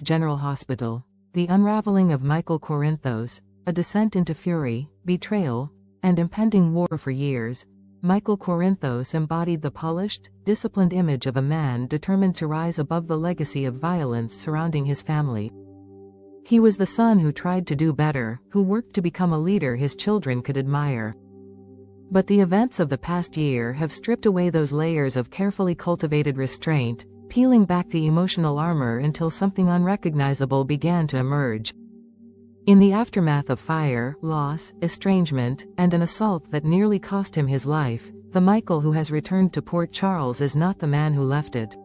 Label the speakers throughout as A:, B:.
A: General Hospital. The unraveling of Michael Corinthos, a descent into fury, betrayal, and impending war. For years, Michael Corinthos embodied the polished, disciplined image of a man determined to rise above the legacy of violence surrounding his family. He was the son who tried to do better, who worked to become a leader his children could admire. But the events of the past year have stripped away those layers of carefully cultivated restraint, peeling back the emotional armor until something unrecognizable began to emerge. In the aftermath of fire, loss, estrangement, and an assault that nearly cost him his life, the Michael who has returned to Port Charles is not the man who left it.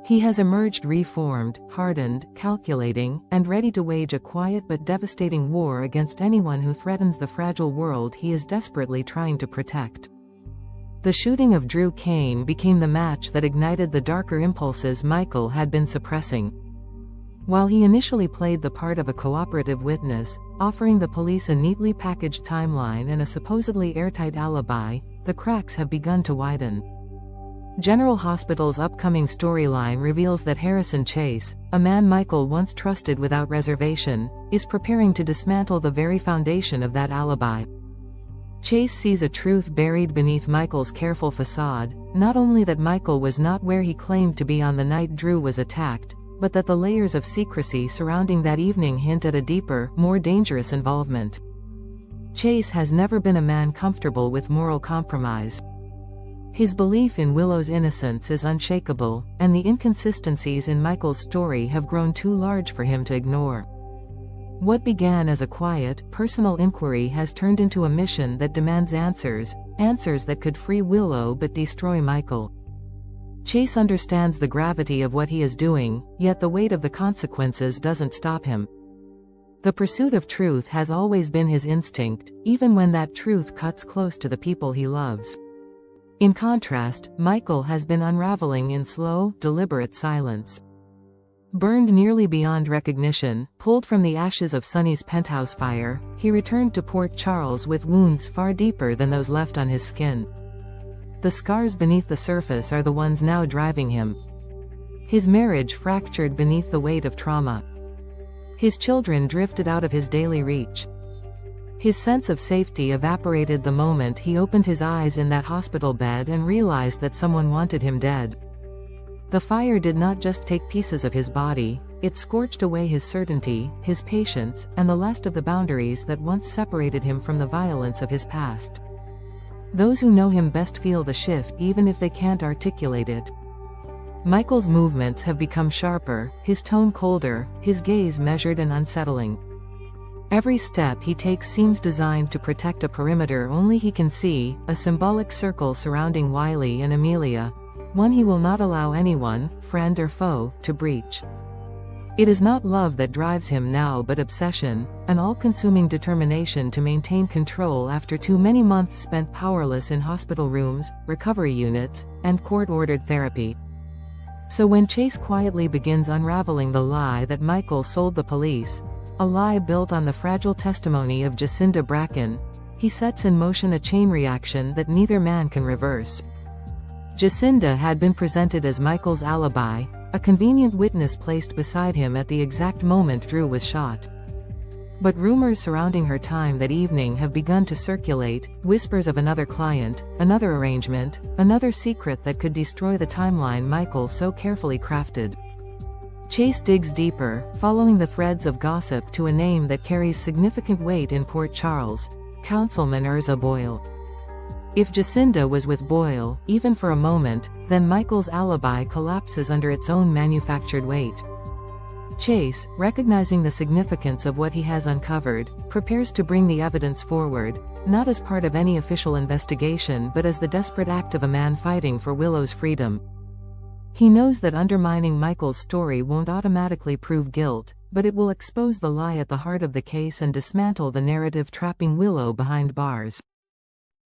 A: He has emerged reformed, hardened, calculating, and ready to wage a quiet but devastating war against anyone who threatens the fragile world he is desperately trying to protect. The shooting of Drew Kane became the match that ignited the darker impulses Michael had been suppressing. While he initially played the part of a cooperative witness, offering the police a neatly packaged timeline and a supposedly airtight alibi, the cracks have begun to widen. General Hospital's upcoming storyline reveals that Harrison Chase, a man Michael once trusted without reservation, is preparing to dismantle the very foundation of that alibi. Chase sees a truth buried beneath Michael's careful facade, not only that Michael was not where he claimed to be on the night Drew was attacked, but that the layers of secrecy surrounding that evening hint at a deeper, more dangerous involvement. Chase has never been a man comfortable with moral compromise. His belief in Willow's innocence is unshakable, and the inconsistencies in Michael's story have grown too large for him to ignore. What began as a quiet, personal inquiry has turned into a mission that demands answers that could free Willow but destroy Michael. Chase understands the gravity of what he is doing, yet the weight of the consequences doesn't stop him. The pursuit of truth has always been his instinct, even when that truth cuts close to the people he loves. In contrast, Michael has been unraveling in slow, deliberate silence. Burned nearly beyond recognition, pulled from the ashes of Sonny's penthouse fire, he returned to Port Charles with wounds far deeper than those left on his skin. The scars beneath the surface are the ones now driving him. His marriage fractured beneath the weight of trauma. His children drifted out of his daily reach. His sense of safety evaporated the moment he opened his eyes in that hospital bed and realized that someone wanted him dead. The fire did not just take pieces of his body, it scorched away his certainty, his patience, and the last of the boundaries that once separated him from the violence of his past. Those who know him best feel the shift even if they can't articulate it. Michael's movements have become sharper, his tone colder, his gaze measured and unsettling. Every step he takes seems designed to protect a perimeter only he can see, a symbolic circle surrounding Wiley and Amelia, one he will not allow anyone, friend or foe, to breach. It is not love that drives him now but obsession, an all-consuming determination to maintain control after too many months spent powerless in hospital rooms, recovery units, and court-ordered therapy. So when Chase quietly begins unraveling the lie that Michael sold the police, a lie built on the fragile testimony of Jacinda Bracken, he sets in motion a chain reaction that neither man can reverse. Jacinda had been presented as Michael's alibi, a convenient witness placed beside him at the exact moment Drew was shot. But rumors surrounding her time that evening have begun to circulate, whispers of another client, another arrangement, another secret that could destroy the timeline Michael so carefully crafted. Chase digs deeper, following the threads of gossip to a name that carries significant weight in Port Charles, Councilman Urza Boyle. If Jacinda was with Boyle, even for a moment, then Michael's alibi collapses under its own manufactured weight. Chase, recognizing the significance of what he has uncovered, prepares to bring the evidence forward, not as part of any official investigation but as the desperate act of a man fighting for Willow's freedom. He knows that undermining Michael's story won't automatically prove guilt, but it will expose the lie at the heart of the case and dismantle the narrative trapping Willow behind bars.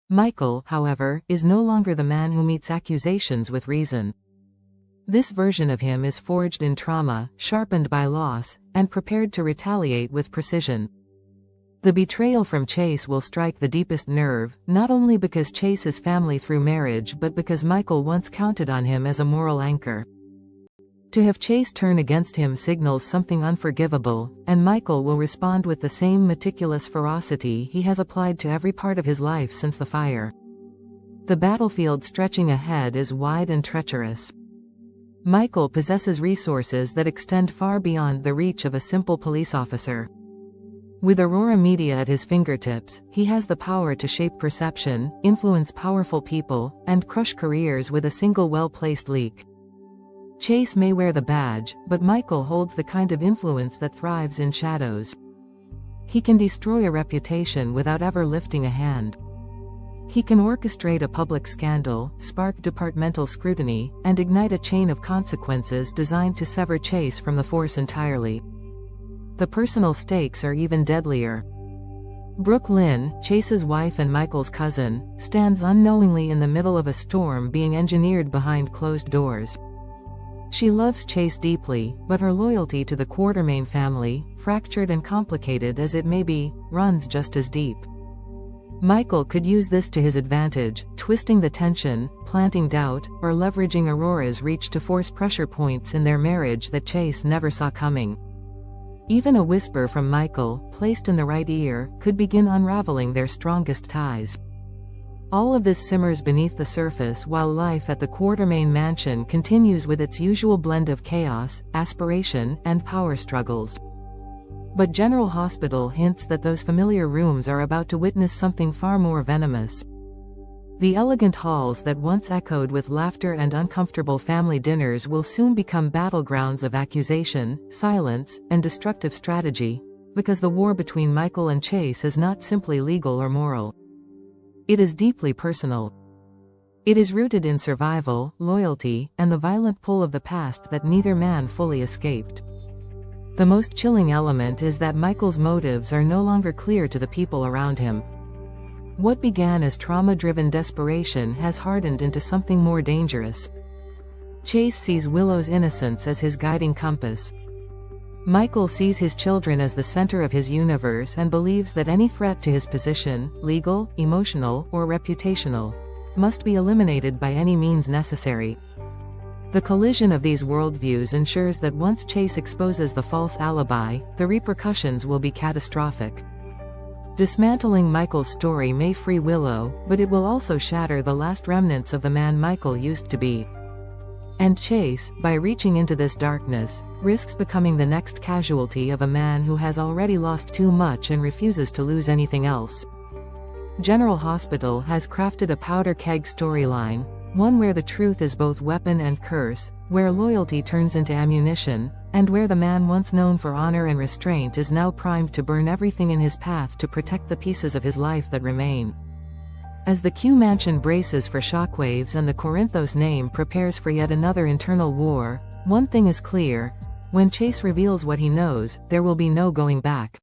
A: Michael, however, is no longer the man who meets accusations with reason. This version of him is forged in trauma, sharpened by loss, and prepared to retaliate with precision. The betrayal from Chase will strike the deepest nerve, not only because Chase is family through marriage but because Michael once counted on him as a moral anchor. To have Chase turn against him signals something unforgivable, and Michael will respond with the same meticulous ferocity he has applied to every part of his life since the fire. The battlefield stretching ahead is wide and treacherous. Michael possesses resources that extend far beyond the reach of a simple police officer. With Aurora Media at his fingertips, he has the power to shape perception, influence powerful people, and crush careers with a single well-placed leak. Chase may wear the badge, but Michael holds the kind of influence that thrives in shadows. He can destroy a reputation without ever lifting a hand. He can orchestrate a public scandal, spark departmental scrutiny, and ignite a chain of consequences designed to sever Chase from the force entirely. The personal stakes are even deadlier. Brooke Lynn, Chase's wife and Michael's cousin, stands unknowingly in the middle of a storm being engineered behind closed doors. She loves Chase deeply, but her loyalty to the Quartermain family, fractured and complicated as it may be, runs just as deep. Michael could use this to his advantage, twisting the tension, planting doubt, or leveraging Aurora's reach to force pressure points in their marriage that Chase never saw coming. Even a whisper from Michael, placed in the right ear, could begin unraveling their strongest ties. All of this simmers beneath the surface while life at the Quartermain mansion continues with its usual blend of chaos, aspiration, and power struggles. But General Hospital hints that those familiar rooms are about to witness something far more venomous. The elegant halls that once echoed with laughter and uncomfortable family dinners will soon become battlegrounds of accusation, silence, and destructive strategy, because the war between Michael and Chase is not simply legal or moral. It is deeply personal. It is rooted in survival, loyalty, and the violent pull of the past that neither man fully escaped. The most chilling element is that Michael's motives are no longer clear to the people around him. What began as trauma-driven desperation has hardened into something more dangerous. Chase sees Willow's innocence as his guiding compass. Michael sees his children as the center of his universe and believes that any threat to his position, legal, emotional, or reputational, must be eliminated by any means necessary. The collision of these worldviews ensures that once Chase exposes the false alibi, the repercussions will be catastrophic. Dismantling Michael's story may free Willow, but it will also shatter the last remnants of the man Michael used to be. And Chase, by reaching into this darkness, risks becoming the next casualty of a man who has already lost too much and refuses to lose anything else. General Hospital has crafted a powder keg storyline, one where the truth is both weapon and curse, where loyalty turns into ammunition, and where the man once known for honor and restraint is now primed to burn everything in his path to protect the pieces of his life that remain. As the Q Mansion braces for shockwaves and the Corinthos name prepares for yet another internal war, one thing is clear: when Chase reveals what he knows, there will be no going back.